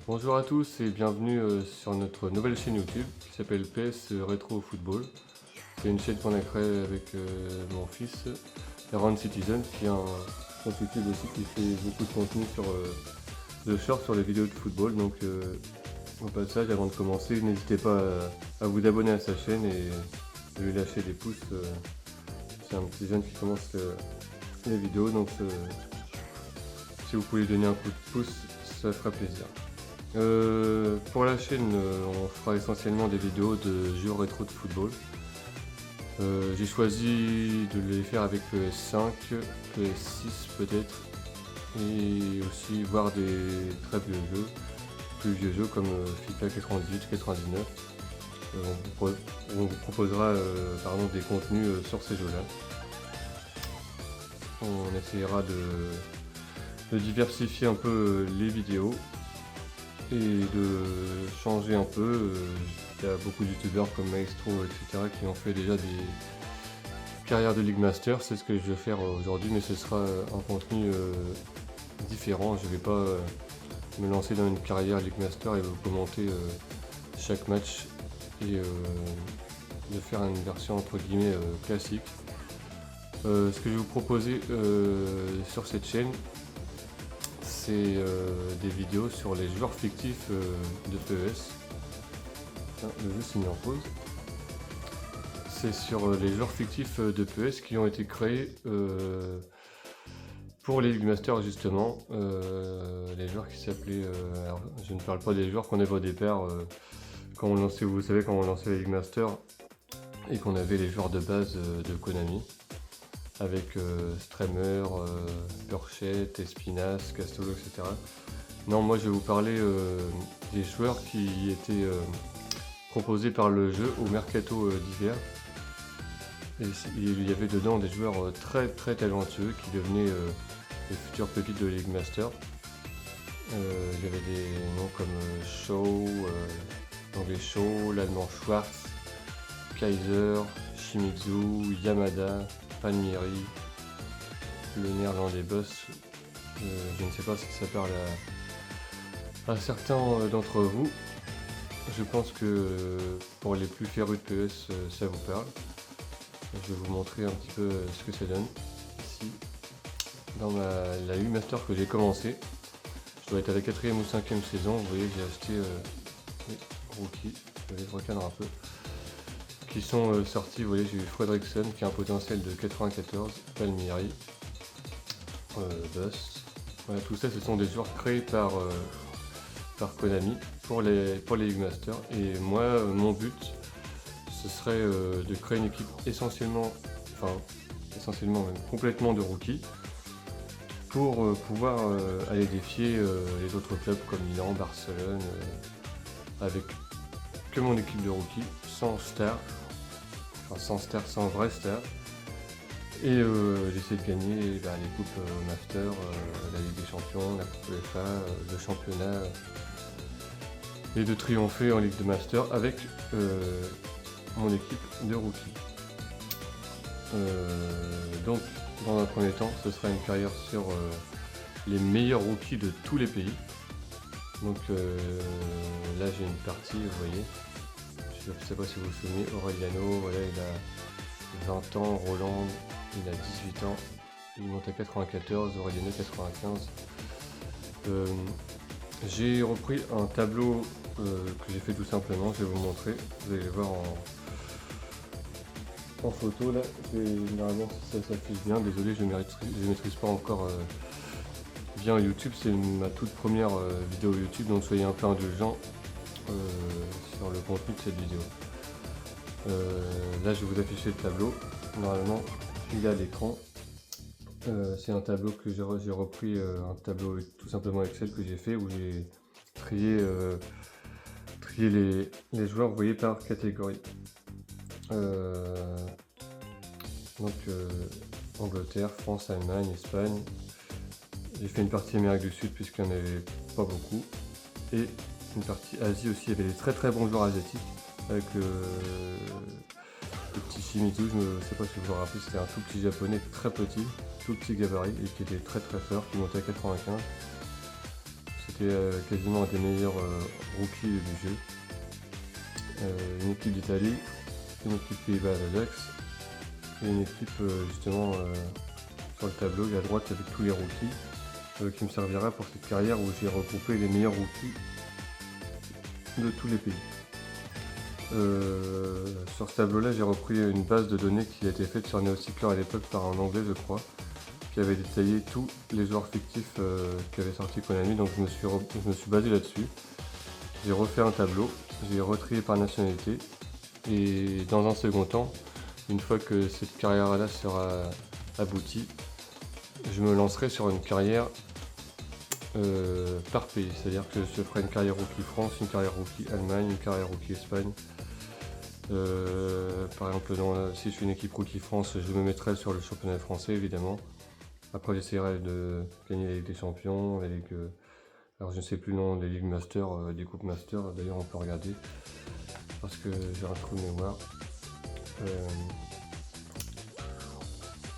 Bonjour à tous et bienvenue sur notre nouvelle chaîne YouTube qui s'appelle PS Retro Football. C'est une chaîne qu'on a créée avec mon fils, Aaron Citizen, qui a un compte YouTube aussi qui fait beaucoup de contenu sur de short sur les vidéos de football. Donc au passage, avant de commencer, n'hésitez pas à vous abonner à sa chaîne et de lui lâcher des pouces. C'est un petit jeune qui commence les vidéos, donc si vous pouvez lui donner un coup de pouce, ça fera plaisir. Pour la chaîne, on fera essentiellement des vidéos de jeux rétro de football. J'ai choisi de les faire avec PS5, PS6 peut-être, et aussi voir des très vieux jeux, plus vieux jeux comme FIFA 98, 99. On vous proposera des contenus sur ces jeux-là. On essaiera de diversifier un peu les vidéos et de changer un peu. Il y a beaucoup de youtubeurs comme Maestro, etc. qui ont fait déjà des carrières de League Master. C'est ce que je vais faire aujourd'hui, mais ce sera un contenu différent. Je ne vais pas me lancer dans une carrière League Master et vous commenter chaque match et de faire une version entre guillemets classique. Ce que je vais vous proposer sur cette chaîne, c'est des vidéos sur les joueurs fictifs de PES. Le jeu s'est mis en pause. C'est sur les joueurs fictifs de PES qui ont été créés pour les League Masters justement. Les joueurs qui s'appelaient... alors, je ne parle pas des joueurs qu'on avait au départ quand on lançait, vous savez, quand on lançait les League Masters et qu'on avait les joueurs de base de Konami avec Streamer, Burchett, Espinas, Castolo, etc. Non, moi je vais vous parler des joueurs qui étaient proposés par le jeu au mercato d'hiver. Et il y avait dedans des joueurs très très talentueux qui devenaient les futures pépites de League Master. Il y avait des noms comme Shaw, l'anglais Shaw, l'allemand Schwartz, Kaiser, Shimizu, Yamada, Palmieri, le néerlandais Boss. Je ne sais pas si ça parle à certains d'entre vous. Je pense que pour les plus férus de PS, ça vous parle. Je vais vous montrer un petit peu ce que ça donne ici. Dans la U-Master que j'ai commencé, je dois être à la 4ème ou 5ème saison. Vous voyez, j'ai acheté les rookies, je vais les recadrer un peu, qui sont sortis. Vous voyez, j'ai eu Fredrickson qui a un potentiel de 94, Palmieri, Boss. Voilà, tout ça, ce sont des joueurs créés par Konami pour les League Masters. Et moi, mon but, ce serait de créer une équipe essentiellement même complètement de rookies pour pouvoir aller défier les autres clubs comme Milan, Barcelone, avec que mon équipe de rookies, sans star, sans vraie star. Et j'essaie de gagner les coupes Master, la Ligue des Champions, la Coupe UEFA, le championnat, et de triompher en Ligue de Master avec mon équipe de rookies. Donc dans un premier temps, ce sera une carrière sur les meilleurs rookies de tous les pays. Donc là j'ai une partie, vous voyez, je ne sais pas si vous vous souvenez, Aureliano, voilà, il a 20 ans, Roland, il a 18 ans, il monte à 94, Aureliano 95. J'ai repris un tableau que j'ai fait tout simplement, je vais vous montrer, vous allez le voir en photo là. Normalement ça s'affiche bien, désolé, je ne maîtrise pas encore bien YouTube, c'est ma toute première vidéo YouTube, donc soyez un peu indulgents sur le contenu de cette vidéo. Là je vais vous afficher le tableau, normalement il est à l'écran. C'est un tableau que j'ai repris, un tableau tout simplement Excel que j'ai fait où j'ai trié les joueurs, vous voyez, par catégorie. Donc Angleterre, France, Allemagne, Espagne. J'ai fait une partie Amérique du Sud puisqu'il n'y en avait pas beaucoup. Et une partie Asie aussi, il y avait des très très bons joueurs asiatiques avec le petit Shimizu, je ne sais pas si vous vous rappelez, c'était un tout petit japonais, très petit, tout petit gabarit et qui était très très fort, qui montait à 95. qui est quasiment un des meilleurs rookies du jeu. Une équipe d'Italie, une équipe Pays-Bas à l'Ajax et une équipe justement sur le tableau et à droite avec tous les rookies qui me servira pour cette carrière où j'ai regroupé les meilleurs rookies de tous les pays. Sur ce tableau là j'ai repris une base de données qui a été faite sur NeoSeeker à l'époque par un anglais je crois, qui avait détaillé tous les joueurs fictifs qui avaient sorti Konami, donc je me suis basé là-dessus. J'ai refait un tableau, j'ai retrié par nationalité et dans un second temps, une fois que cette carrière là sera aboutie, je me lancerai sur une carrière par pays, c'est-à-dire que je ferai une carrière rookie France, une carrière rookie Allemagne, une carrière rookie Espagne. Par exemple, si je suis une équipe rookie France, je me mettrai sur le championnat français évidemment. Après, j'essaierai de gagner la Ligue des Champions, la Ligue. Alors, je ne sais plus le nom des Ligues Master, des Coupes Master. D'ailleurs, on peut regarder parce que j'ai un trou de mémoire.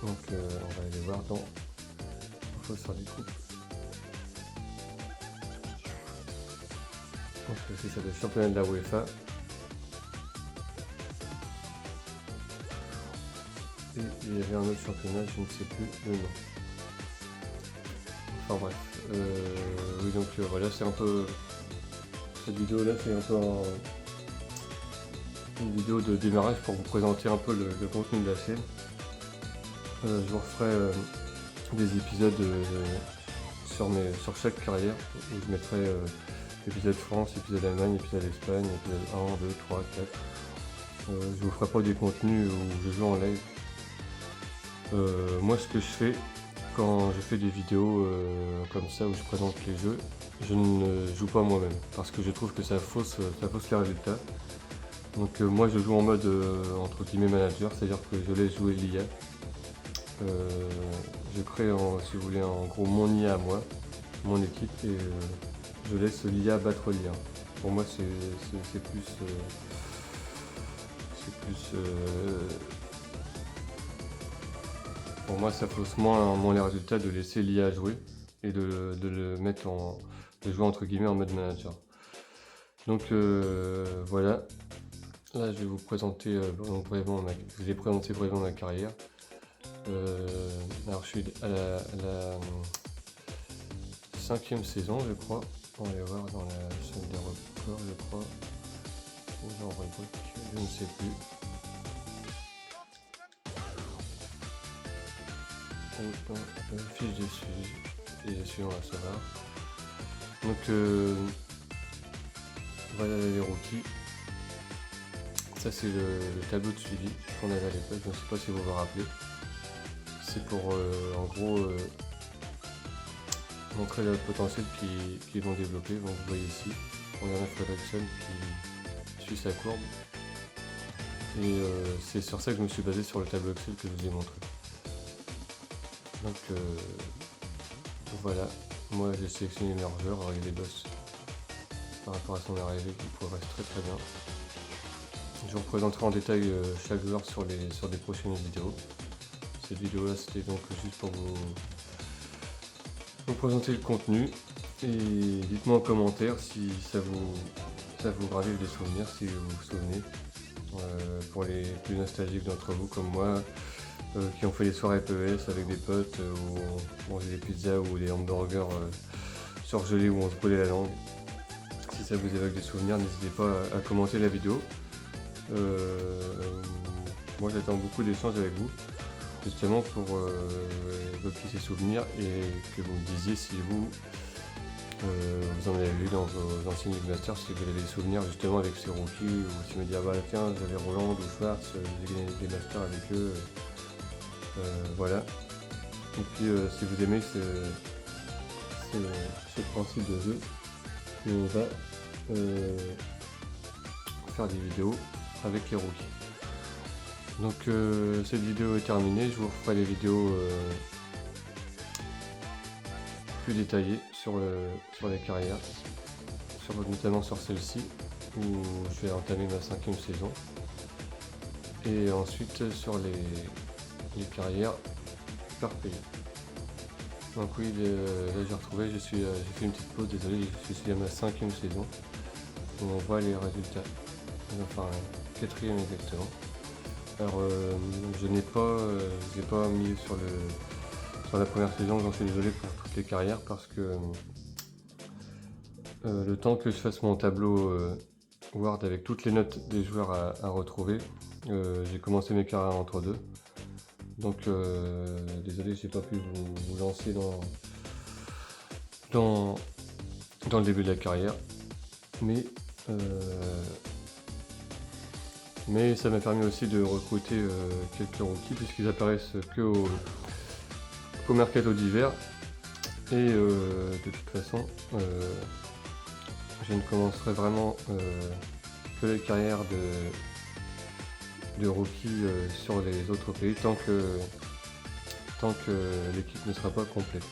Donc, on va aller voir dans info sur les coupes. Donc, c'est ça, le championnat de la UEFA. Et il y avait un autre championnat, je ne sais plus le nom. Enfin bref, oui donc voilà, c'est un peu, cette vidéo là c'est un peu une vidéo de démarrage pour vous présenter un peu le contenu de la chaîne. Je vous referai des épisodes sur chaque carrière, où je mettrai épisode France, épisode Allemagne, épisode Espagne, épisode 1, 2, 3, 4. Je vous ferai pas des contenus où je joue en live. Moi ce que je fais quand je fais des vidéos comme ça où je présente les jeux, je ne joue pas moi-même parce que je trouve que ça fausse les résultats. Donc moi je joue en mode entre guillemets manager, c'est-à-dire que je laisse jouer l'IA. Je crée si vous voulez en gros mon IA à moi, mon équipe, et je laisse l'IA battre l'IA. Pour moi c'est plus pour moi, ça fausse moins les résultats de laisser l'IA jouer et de le mettre de jouer entre guillemets en mode manager. Donc voilà. Là, je vais vous présenter brièvement je vais présenter brièvement ma carrière. Alors, je suis à la 5e saison, je crois. On va aller voir dans la chaîne des records, je crois. Ou dans rubrique, je ne sais plus. Fiche de suivi, on va savoir. Donc voilà les rookies. Ça c'est le tableau de suivi qu'on avait à l'époque, je ne sais pas si vous vous rappelez. C'est pour en gros montrer le potentiel qu'ils vont développer. Donc vous voyez ici, on a un Fredrickson qui suit sa courbe. Et c'est sur ça que je me suis basé sur le tableau Excel que je vous ai montré. Donc voilà, moi j'ai sélectionné les meilleurs joueurs, regardez les boss par rapport à son arrivée qui progresse très très bien. Je vous représenterai en détail chaque joueur sur des prochaines vidéos. Cette vidéo là c'était donc juste pour vous présenter le contenu et dites-moi en commentaire si ça vous ravive des souvenirs, si vous vous souvenez. Pour les plus nostalgiques d'entre vous comme moi, qui ont fait des soirées PES avec des potes où on mangeait des pizzas ou des hamburgers surgelés où on se brûlait la langue. Si ça vous évoque des souvenirs, n'hésitez pas à commenter la vidéo. Moi j'attends beaucoup d'échanges avec vous, justement pour évoquer ces souvenirs et que vous me disiez si vous en avez vu dans vos anciennes League Masters, si vous avez des souvenirs justement avec ces rookies, ou si vous me dites ah bah tiens j'avais Roland ou Schwartz, j'ai gagné des Masters avec eux. Voilà. Et puis si vous aimez ce principe de jeu, on va faire des vidéos avec les rookies. Donc cette vidéo est terminée, je vous referai des vidéos plus détaillées sur les carrières, notamment sur celle-ci où je vais entamer ma 5e saison, et ensuite sur les carrières par pays. Donc oui, là j'ai retrouvé, j'ai fait une petite pause, désolé, je suis à ma 5e saison. Et on voit les résultats. Enfin, 4e exactement. Alors je n'ai pas mis sur la première saison, j'en suis désolé pour toutes les carrières parce que le temps que je fasse mon tableau Word avec toutes les notes des joueurs à retrouver, j'ai commencé mes carrières entre deux. Donc désolé, j'ai pas pu vous lancer dans le début de la carrière, mais ça m'a permis aussi de recruter quelques rookies puisqu'ils apparaissent que au mercato d'hiver. Et de toute façon, je ne commencerai vraiment que les carrières de rookies sur les autres pays tant que l'équipe ne sera pas complète.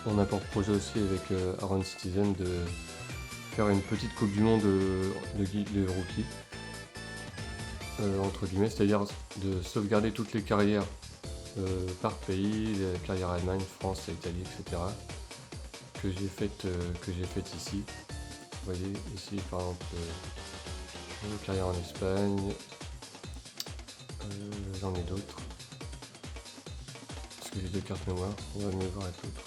On a pour projet aussi avec Aaron Citizen de faire une petite coupe du monde de rookies, entre guillemets, c'est-à-dire de sauvegarder toutes les carrières par pays, les carrières Allemagne, France, Italie, etc. que j'ai faites ici. Vous voyez ici par exemple une carrière en Espagne, j'en ai d'autres. Parce que j'ai 2 cartes mémoire, on va mieux voir avec l'autre.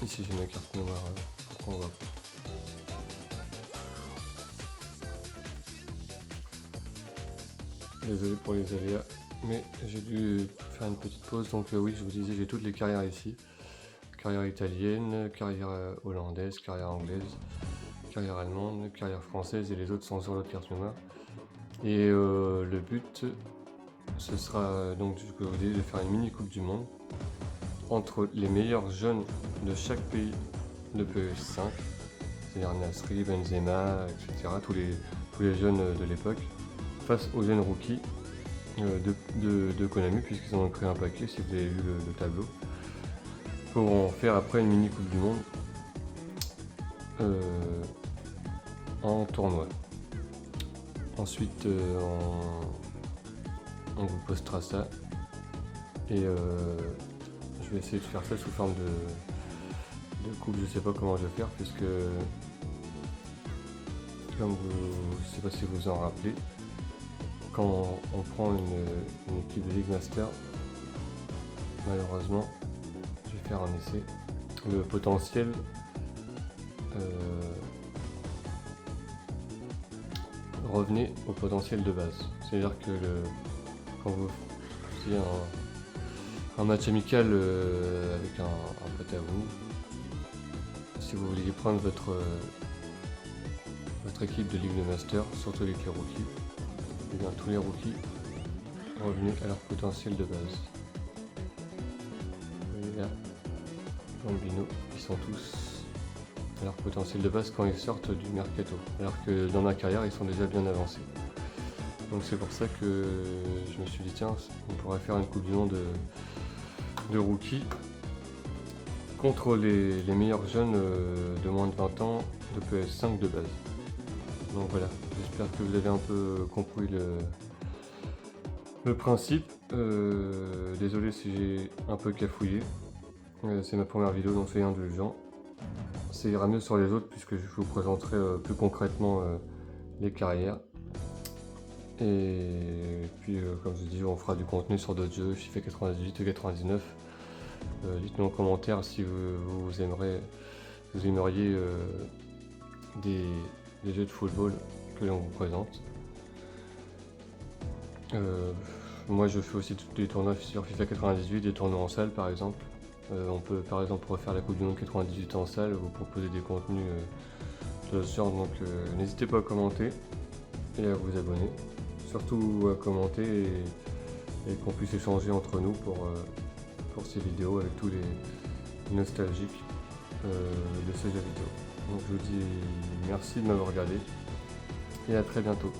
Ici j'ai ma carte mémoire, pourquoi on voit pas. Désolé pour les aléas, mais j'ai dû faire une petite pause, donc oui, je vous disais, j'ai toutes les carrières ici. Carrière italienne, carrière hollandaise, carrière anglaise, carrière allemande, carrière française et les autres sont sur l'autre carte mémoire. Et le but, ce sera donc, je peux vous dire, de faire une mini coupe du monde entre les meilleurs jeunes de chaque pays de PES5, c'est-à-dire Nasri, Benzema, etc., tous les jeunes de l'époque, face aux jeunes rookies de Konami, puisqu'ils en ont créé un paquet, si vous avez vu le tableau, pour en faire après une mini coupe du monde en tournoi. Ensuite on vous postera ça et je vais essayer de faire ça sous forme de coupe. Je sais pas comment je vais faire puisque comme je sais pas si vous en rappelez, quand on prend une équipe de League Master, malheureusement je vais faire un essai, le potentiel revenez au potentiel de base. C'est-à-dire que quand vous faites un match amical avec un pote à vous, si vous vouliez prendre votre équipe de Ligue de Master, surtout avec les rookies, et bien tous les rookies revenus à leur potentiel de base. Vous voyez là, Bambino, ils sont tous à leur potentiel de base quand ils sortent du mercato, alors que dans ma carrière ils sont déjà bien avancés. Donc c'est pour ça que je me suis dit tiens, on pourrait faire une coupe du monde de rookies contre les meilleurs jeunes de moins de 20 ans de PS5 de base. Donc voilà, j'espère que vous avez un peu compris le principe. Désolé si j'ai un peu cafouillé, c'est ma première vidéo, donc soyez indulgents. Ça ira mieux sur les autres puisque je vous présenterai plus concrètement les carrières. Et puis comme je dis, on fera du contenu sur d'autres jeux, FIFA 98 et 99. Dites-nous en commentaire si vous aimeriez des jeux de football que l'on vous présente. Moi je fais aussi des tournois sur FIFA 98, des tournois en salle par exemple. On peut par exemple refaire la Coupe du Monde 98 en salle, vous proposer des contenus de ce genre, donc n'hésitez pas à commenter et à vous abonner. Surtout à commenter et qu'on puisse échanger entre nous pour ces vidéos avec tous les nostalgiques de ces jeux vidéo. Donc je vous dis merci de m'avoir regardé et à très bientôt.